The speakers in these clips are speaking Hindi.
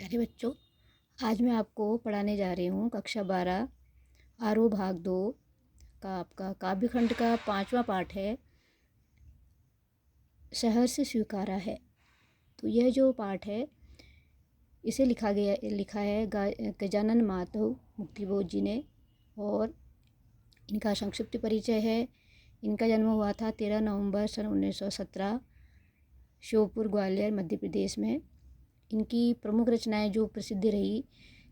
प्यारे बच्चों, आज मैं आपको पढ़ाने जा रही हूँ कक्षा 12 आरोह भाग 2 का आपका काव्यखंड का 5वां पाठ है, सहर्ष स्वीकारा है। तो यह जो पाठ है इसे लिखा है गजानन माधव मुक्तिबोध जी ने, और इनका संक्षिप्त परिचय है। इनका जन्म हुआ था 13 नवंबर सन 1917 श्योपुर ग्वालियर मध्य प्रदेश में। इनकी प्रमुख रचनाएं जो प्रसिद्ध रही,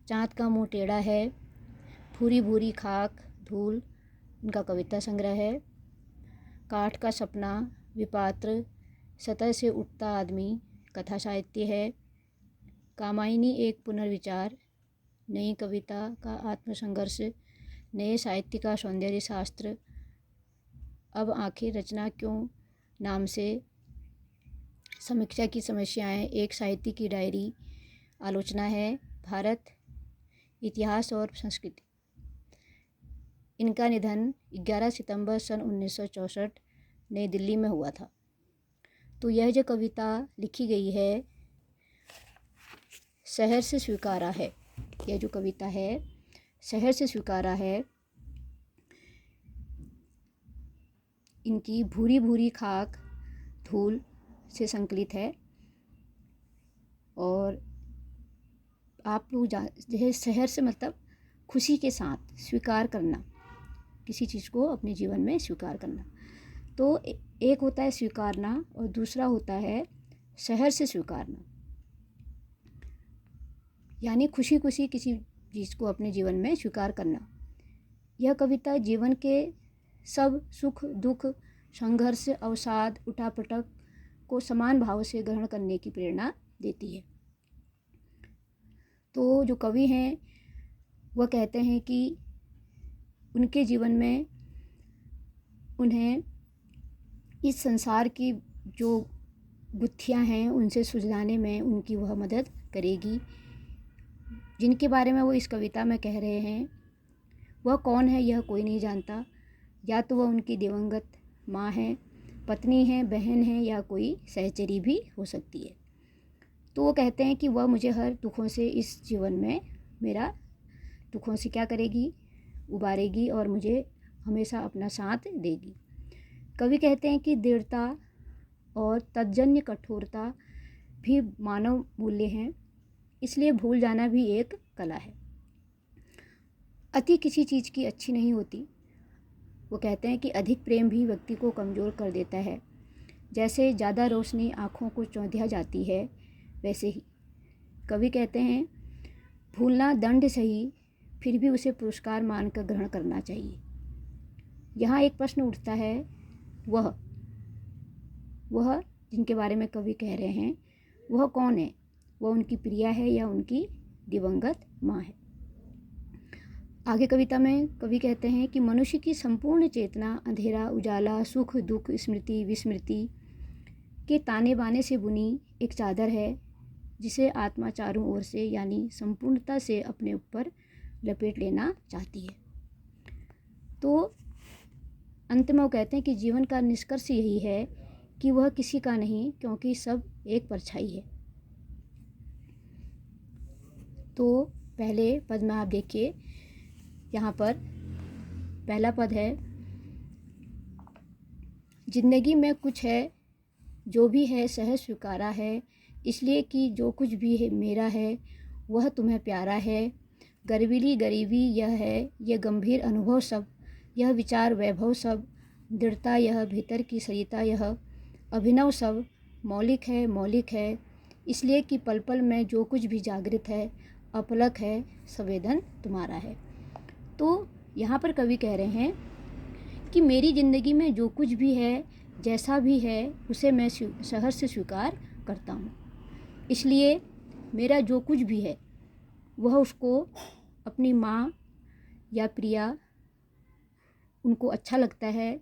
चाँद का मुँह टेढ़ा है, भूरी भूरी खाक धूल इनका कविता संग्रह है, काठ का सपना, विपात्र, सतह से उठता आदमी कथा साहित्य है, कामायनी एक पुनर्विचार, नई कविता का आत्मसंघर्ष, नए साहित्य का सौंदर्य शास्त्र, अब आखिर रचना क्यों नाम से, समीक्षा की समस्याएं, एक साहित्य की डायरी, आलोचना है, भारत, इतिहास और संस्कृति। इनका निधन 11 सितंबर सन 1964 नई दिल्ली में हुआ था। तो यह जो कविता लिखी गई है सहर्ष स्वीकारा है, यह जो कविता है सहर्ष स्वीकारा है। इनकी भूरी भूरी खाक धूल से संकलित है। और आप लोग जैसे सहर्ष मतलब खुशी के साथ स्वीकार करना, किसी चीज़ को अपने जीवन में स्वीकार करना। तो एक होता है स्वीकारना और दूसरा होता है सहर्ष स्वीकारना, यानी खुशी खुशी किसी चीज़ को अपने जीवन में स्वीकार करना। यह कविता जीवन के सब सुख दुख, संघर्ष, अवसाद, उठापटक को समान भाव से ग्रहण करने की प्रेरणा देती है। तो जो कवि हैं वह कहते हैं कि उनके जीवन में उन्हें इस संसार की जो गुत्थियां हैं उनसे सुलझाने में उनकी वह मदद करेगी। जिनके बारे में वो इस कविता में कह रहे हैं वह कौन है यह कोई नहीं जानता। या तो वह उनकी दिवंगत माँ है, पत्नी है, बहन है, या कोई सहचरी भी हो सकती है। तो वो कहते हैं कि वह मुझे हर दुखों से इस जीवन में मेरा दुखों से क्या करेगी, उबारेगी और मुझे हमेशा अपना साथ देगी। कवि कहते हैं कि दृढ़ता और तज्जन्य कठोरता भी मानव मूल्य हैं, इसलिए भूल जाना भी एक कला है। अति किसी चीज़ की अच्छी नहीं होती। वो कहते हैं कि अधिक प्रेम भी व्यक्ति को कमज़ोर कर देता है। जैसे ज़्यादा रोशनी आँखों को चौंधिया जाती है, वैसे ही कवि कहते हैं भूलना दंड सही, फिर भी उसे पुरस्कार मानकर ग्रहण करना चाहिए। यहाँ एक प्रश्न उठता है, वह जिनके बारे में कवि कह रहे हैं वह कौन है? वह उनकी प्रिया है या उनकी दिवंगत माँ है? आगे कविता में कवि कहते हैं कि मनुष्य की संपूर्ण चेतना अंधेरा उजाला, सुख दुख, स्मृति विस्मृति के ताने बाने से बुनी एक चादर है, जिसे आत्मा चारों ओर से यानी संपूर्णता से अपने ऊपर लपेट लेना चाहती है। तो अंत में वो कहते हैं कि जीवन का निष्कर्ष यही है कि वह किसी का नहीं, क्योंकि सब एक परछाई है। तो पहले पद में आप देखिए, यहाँ पर पहला पद है, जिंदगी में कुछ है जो भी है सहज स्वीकारा है, इसलिए कि जो कुछ भी है मेरा है वह तुम्हें प्यारा है। गर्वीली गरीबी यह है, यह गंभीर अनुभव सब, यह विचार वैभव सब, दृढ़ता यह, भीतर की सरिता यह, अभिनव सब, मौलिक है, इसलिए कि पल पल में जो कुछ भी जागृत है, अपलक है, संवेदन तुम्हारा है। तो यहाँ पर कवि कह रहे हैं कि मेरी ज़िंदगी में जो कुछ भी है, जैसा भी है, उसे मैं सहर्ष से स्वीकार करता हूँ। इसलिए मेरा जो कुछ भी है वह उसको अपनी माँ या प्रिया उनको अच्छा लगता है।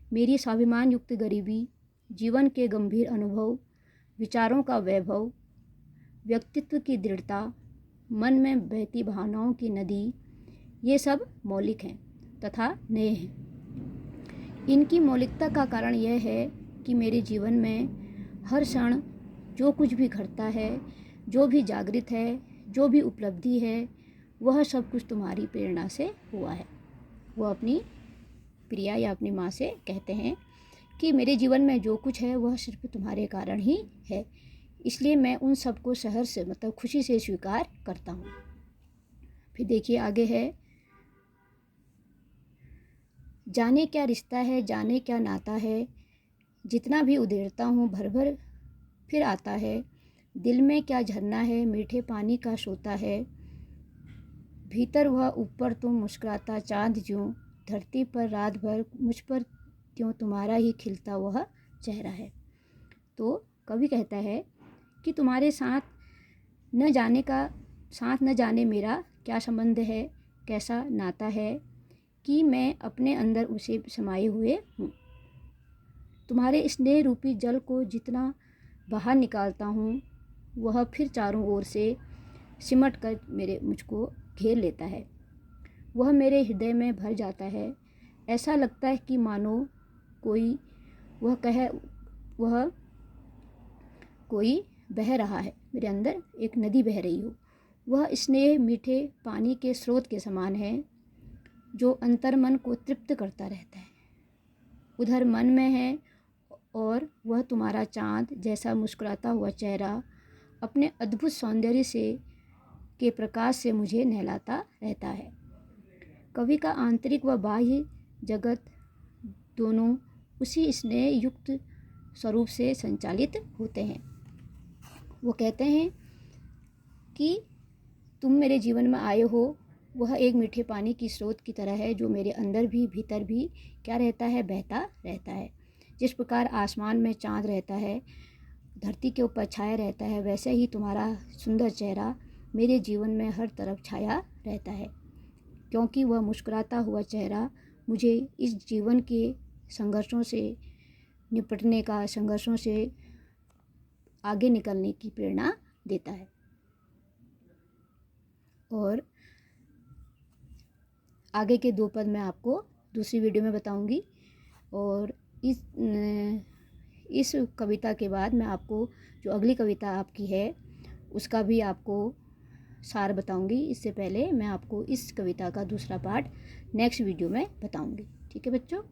मेरी स्वाभिमान युक्त गरीबी, जीवन के गंभीर अनुभव, विचारों का वैभव, व्यक्तित्व की दृढ़ता, मन में बहती भावनाओं की नदी, ये सब मौलिक हैं तथा नए हैं। इनकी मौलिकता का कारण यह है कि मेरे जीवन में हर क्षण जो कुछ भी घटता है जो भी जागृत है, जो भी उपलब्धि है, वह सब कुछ तुम्हारी प्रेरणा से हुआ है। वह अपनी प्रिया या अपनी माँ से कहते हैं कि मेरे जीवन में जो कुछ है वह सिर्फ तुम्हारे कारण ही है, इसलिए मैं उन सबको सहर्ष से मतलब खुशी से स्वीकार करता हूँ। फिर देखिए आगे है, जाने क्या रिश्ता है, जाने क्या नाता है, जितना भी उधेड़ता हूँ भर भर फिर आता है। दिल में क्या झरना है, मीठे पानी का सोता है, भीतर वह ऊपर तुम मुस्कुराता चाँद ज्यों, धरती पर रात भर मुझ पर त्यों तुम्हारा ही खिलता वह चेहरा है। तो कवि कहता है कि तुम्हारे साथ न जाने मेरा क्या संबंध है, कैसा नाता है कि मैं अपने अंदर उसे समाये हुए हूँ। तुम्हारे स्नेह रूपी जल को जितना बाहर निकालता हूँ, वह फिर चारों ओर से सिमट कर मुझको घेर लेता है। वह मेरे हृदय में भर जाता है। ऐसा लगता है कि मानो कोई बह रहा है, मेरे अंदर एक नदी बह रही हो। वह स्नेह मीठे पानी के स्रोत के समान है, जो अंतर्मन को तृप्त करता रहता है। उधर मन में है और वह तुम्हारा चाँद जैसा मुस्कुराता हुआ चेहरा अपने अद्भुत सौंदर्य के प्रकाश से मुझे नहलाता रहता है। कवि का आंतरिक व बाह्य जगत दोनों उसी स्नेह युक्त स्वरूप से संचालित होते हैं। वो कहते हैं कि तुम मेरे जीवन में आए हो, वह एक मीठे पानी की स्रोत की तरह है, जो मेरे अंदर भी भीतर भी क्या रहता है, बहता रहता है। जिस प्रकार आसमान में चाँद रहता है, धरती के ऊपर छाया रहता है, वैसे ही तुम्हारा सुंदर चेहरा मेरे जीवन में हर तरफ छाया रहता है, क्योंकि वह मुस्कुराता हुआ चेहरा मुझे इस जीवन के संघर्षों से निपटने का, संघर्षों से आगे निकलने की प्रेरणा देता है। और आगे के 2 पद मैं आपको दूसरी वीडियो में बताऊंगी। और इस कविता के बाद मैं आपको जो अगली कविता आपकी है उसका भी आपको सार बताऊंगी। इससे पहले मैं आपको इस कविता का दूसरा पार्ट नेक्स्ट वीडियो में बताऊंगी। ठीक है बच्चों।